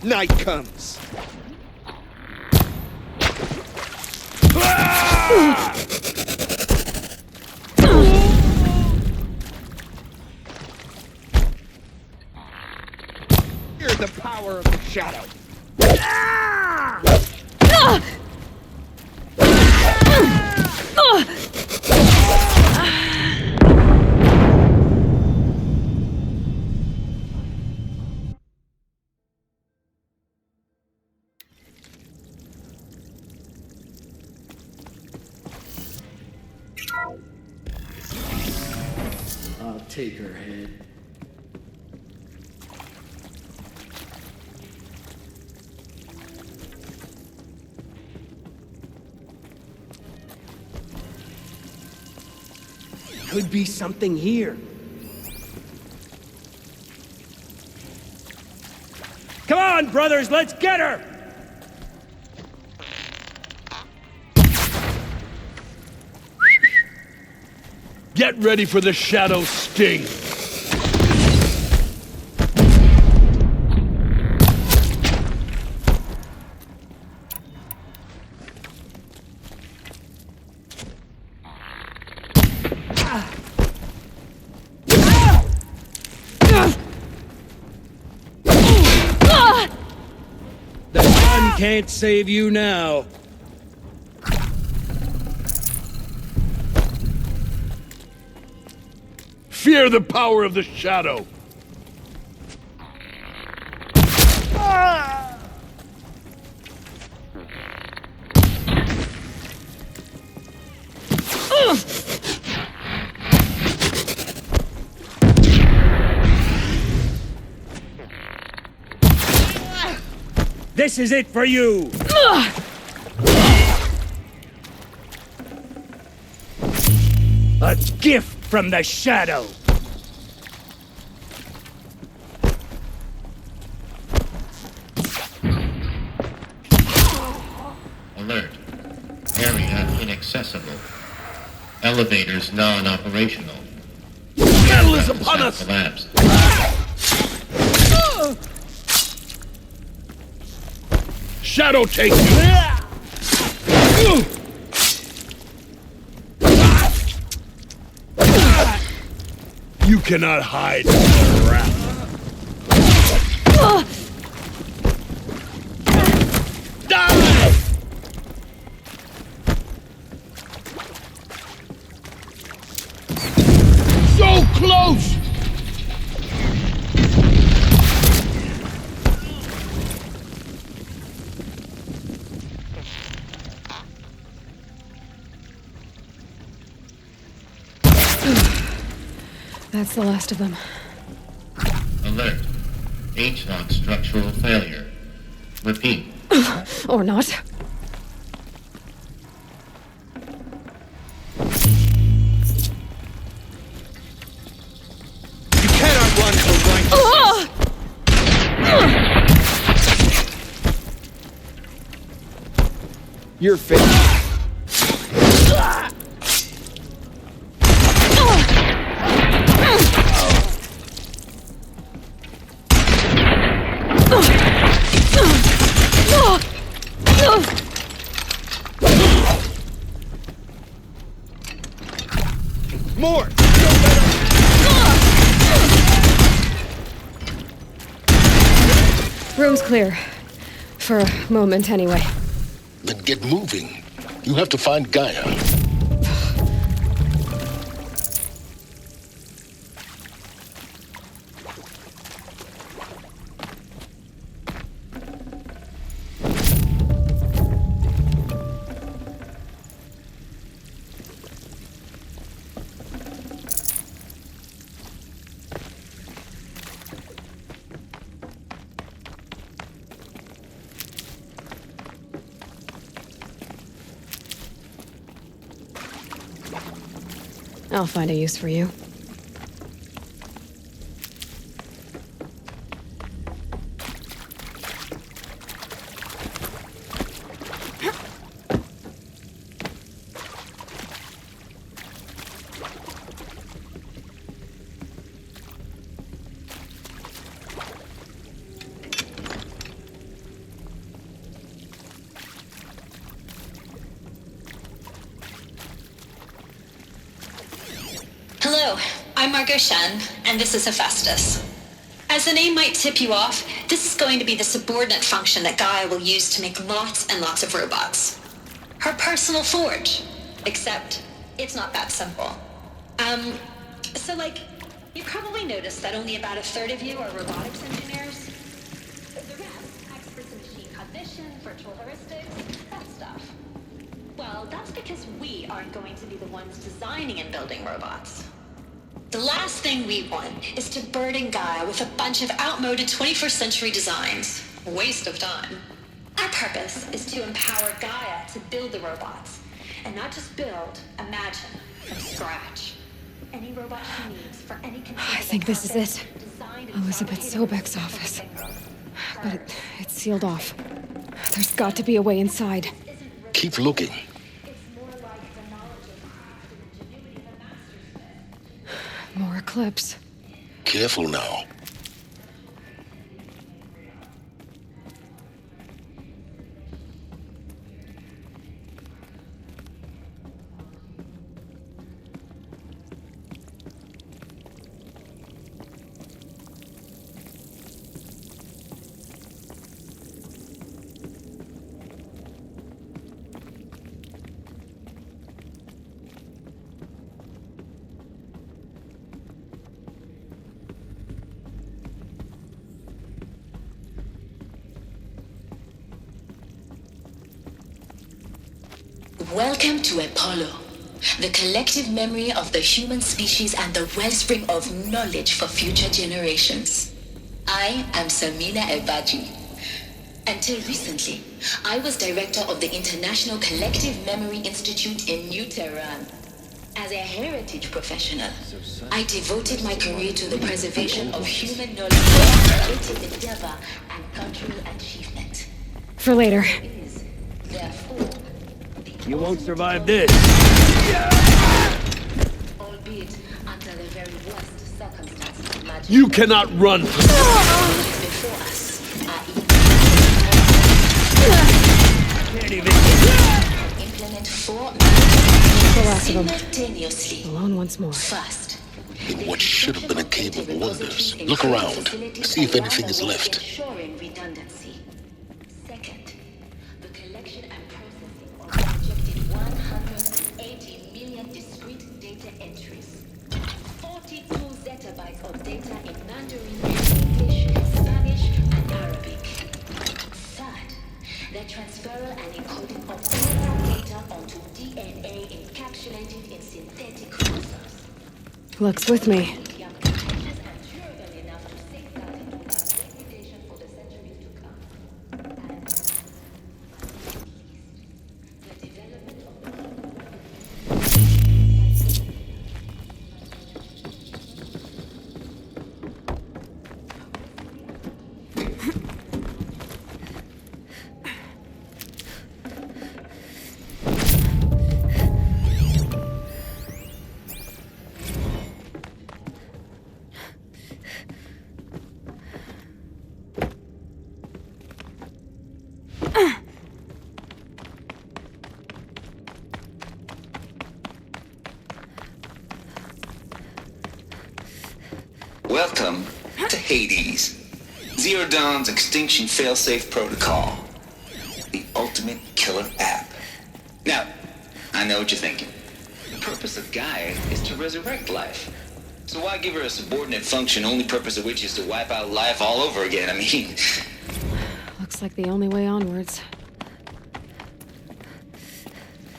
Night comes. Hear the power of the shadow. I'll take her head. Could be something here. Come on, brothers, let's get her! Get ready for the shadow sting. The sun can't save you now. Fear the power of the shadow. This is it for you! A gift from the Shadow! Alert. Area inaccessible. Elevators non-operational. Battle is upon us! Collapsed. Shadow take you! You cannot hide from the wrath. Die! So close! That's the last of them. Alert. H-lock structural failure. Repeat. Or not. You cannot run from righteousness. Your face. More! Room's clear. For a moment, anyway. Then get moving. You have to find Gaia. I'll find a use for you. Hello, I'm Margot Shen, and this is Hephaestus. As the name might tip you off, this is going to be the subordinate function that Gaia will use to make lots and lots of robots. Her personal forge. Except, it's not that simple. You probably noticed that only about a third of you are robotics engineers. The rest, experts in machine cognition, virtual heuristics, that stuff. Well, that's because we aren't going to be the ones designing and building robots. The last thing we want is to burden Gaia with a bunch of outmoded 21st century designs. A waste of time. Our purpose is to empower Gaia to build the robots. And not just build, imagine, from scratch. Any robot she needs for any I think this is it. Elizabeth Sobek's office. But it's sealed off. There's got to be a way inside. Keep looking. More eclipse. Careful now. Welcome to Apollo, the collective memory of the human species and the wellspring of knowledge for future generations. I am Samina Ebaji. Until recently, I was director of the International Collective Memory Institute in New Tehran. As a heritage professional, I devoted my career to the preservation of human knowledge, creative endeavor, and cultural achievement. For later. Therefore, You won't survive this. albeit under the very worst circumstances imaginable, You cannot run. before us are implement four The last of them. simultaneously. Alone once more. First, In what should have been a cave of wonders, look around. See if anything is left. ensuring redundancy. Second, the collection and processing of projected 180 million discrete data entries. 42 zettabytes of data in Mandarin, English, Spanish, and Arabic. Third, the transferal and encoding of all that data onto DNA encapsulated in synthetic chromosomes. Luck's with me. Welcome to Hades. Zero Dawn's extinction failsafe protocol. The ultimate killer app. Now, I know what you're thinking. The purpose of Gaia is to resurrect life. So why give her a subordinate function, only purpose of which is to wipe out life all over again? I mean... Looks like the only way onwards.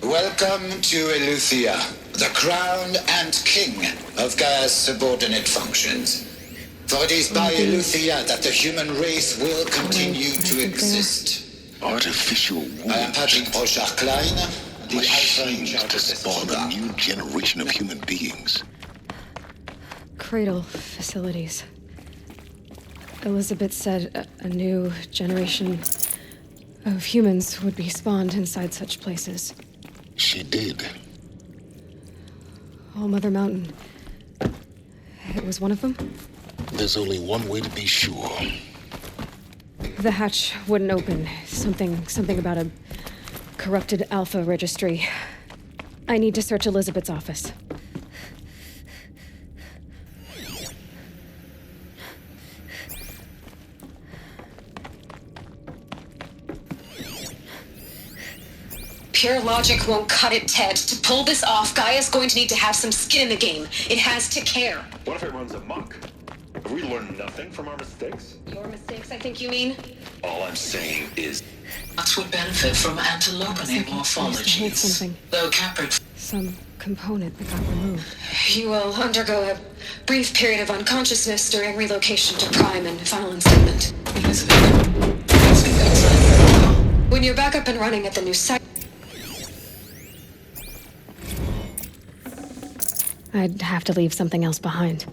Welcome to Eleuthia, the crown and king of Gaia's subordinate functions. For it is by Eleuthia that the human race will continue to exist. Artificial wounds. I am Patrick Brochard Klein, the Alpha in Machines charge to of this spawn a program. new generation of human beings. Cradle facilities. Elizabeth said a new generation of humans would be spawned inside such places. She did. All Mother Mountain. It was one of them? There's only one way to be sure. The hatch wouldn't open. Something about a corrupted Alpha registry. I need to search Elizabeth's office. Pure logic won't cut it, Ted. To pull this off, Gaia's going to need to have some skin in the game. It has to care. What if it runs amok? Have we learned nothing from our mistakes? Your mistakes, I think you mean? All I'm saying is... Us would benefit from antilopinate morphologies. Something. Though Caprid... Some component that got removed. You will undergo a brief period of unconsciousness during relocation to Prime and final installment. When you're back up and running at the new site... I'd have to leave something else behind.